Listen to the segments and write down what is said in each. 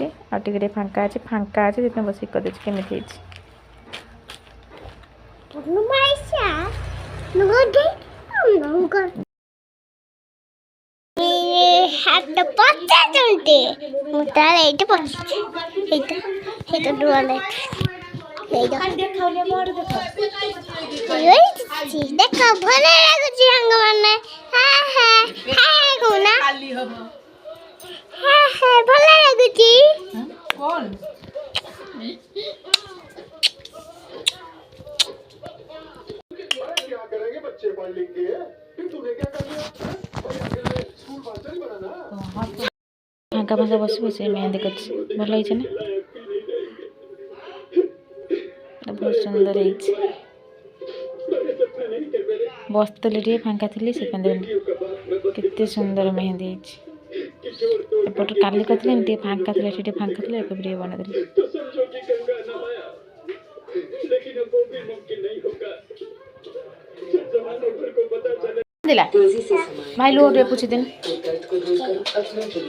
होइछि आ टिके फांका अछि जितने बस कर दे केमिति होइछि हाथ पत्ता चलते मुताले इटे पछ हेटा दुआले हेटा देखावले मोर देखो भले लागुची हंग माने हा हा हा कोना खाली हबो हा हा भले लागुची कौन क्या करेंगे बच्चे पढ़ लिख के फिर तूने क्या कर लिया स्कूल मास्टर ही बना ना फांका फांका बस बस मेहंदी कर भल होइछ ना बहुत सुंदर होइछ बसतली टे फांका थी से केते सुंदर मेहंदी होइछ एपट काली करथिले एमती फांका थी टे फांका थी एक बना देली दिला भाई लोट रे पूछ दिन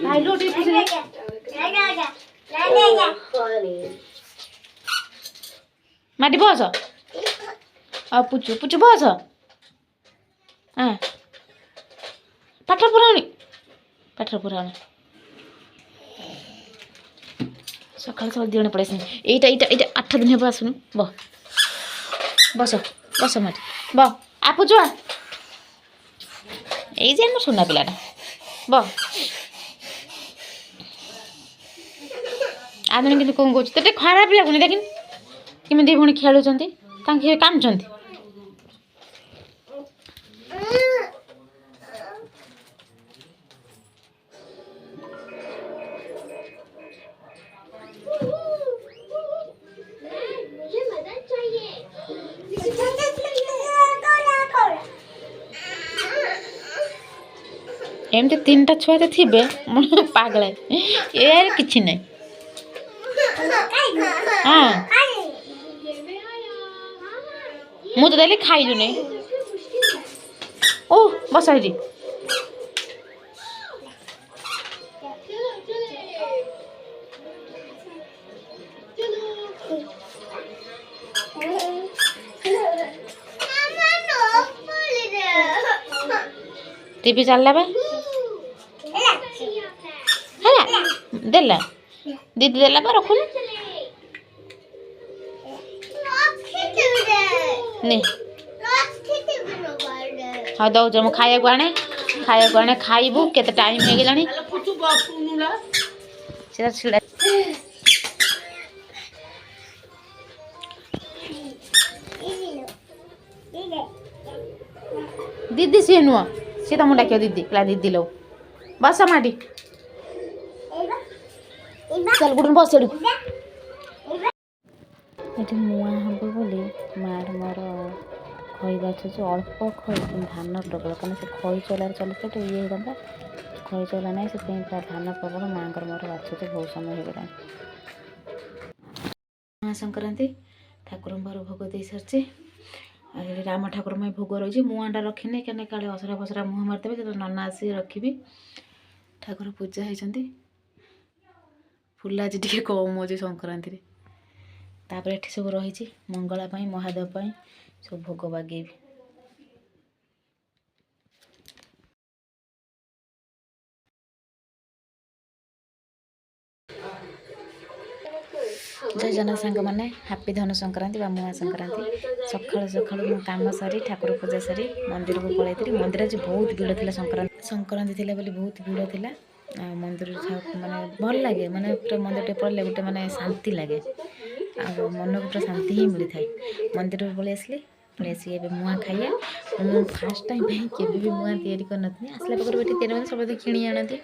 भाई लोट रे पूछ दे माटी बस आ पूछ पूछ बस हां पाठ पुराणी सकाल सब दिने पड़े एटा एटा एटा 8 दिन हे आसुनु बस बस माटी ब आ पूछ এই যে আমার সোনা পিলাটা আদনে কিন্তু কোন করছে তো খারাপ লাগুনি দেখিন কেমিতি ভুনি খেলুଛନ୍ତି ତାଙ୍କେ କାନ୍ଦୁଛନ୍ତି एमती 3टा छुआ तो थे पागल यार किसी नहीं हाँ मु तो देली खाइलु नहीं ओ बस जी टीवी चलला बा देला दीदी देला बा रखुन नहीं हाँ दौ जब खाया आने खाइबू केते टाइम हो गलानी सीधा छिड़ा दीदी सी नुआ सी तुम डाक दीदी कला दीदी लो बस माटी चल गुड बस ये मुआ हम बोली मार मोर खैबा जो अल्प खई धान प्रबल कहीं से खई चलार चलते तो ये होता खई चला ना से धान प्रबल माँ मोर बाछुचे बहुत समय हो गला संक्रांति ठाकुर भोग दे सारी राम ठाकुर मैं भोग रही मुआटा रखी क्या काले असरा फसरा मुह मारिदेवे जो नना आसिक रखी ठाकुर पूजा होती फुल आज टे कम हो संक्रांति तापर एठी सब रही मंगला महादेव सब भोग बागेबी जय जना सांग मैंने हापी धनु संक्रांति मुआ संक्रांति सकाल सकाल मो कम सारी ठाकुर पूजा सारी मंदिर को पलैती मंदिर आज बहुत भीड़ थी संक्रांति थी बहुत भीड़ थी मंदिर माने भल लगे माने पूरा मंदिर पड़े गोटे माने शांति लगे आ मन को पूरा शांति ही मिली था मंदिर पलि आसली मुआ खाइए मुझे फास्ट टाइम के मुआ तैयारी कर आसला पाखर बैठी तैयारी सब किणी आनती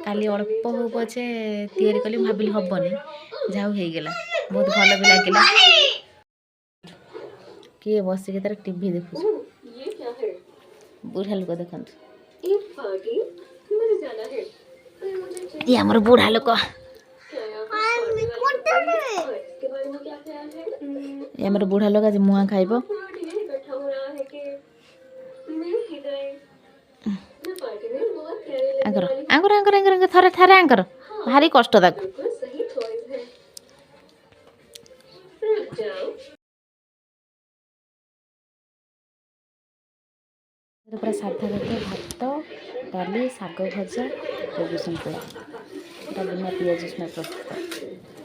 काली अल्प हो पचे तैयारी कली भाविली हेनी जाऊ हो गला बहुत भल भी लगे किए बसिक तार टीवी देखु बुढ़ा लोक देखु आमर बुढ़ा लोक आमर बुढ़ा लोक आज मुआ खाइब आंकर आंकर आंकर आंकर थरे थरे आंकर भारी कष्ट ताकू ପୁରା ସାଧା ଖାଦ୍ୟ ଭାତ ଡାଲି ଶାଗ ଭଜା କୋବି ସନ୍ତୁଳା ପୁରା ବିନା ପିଆଜ ରସୁଣ ପ୍ରସ୍ତୁତ।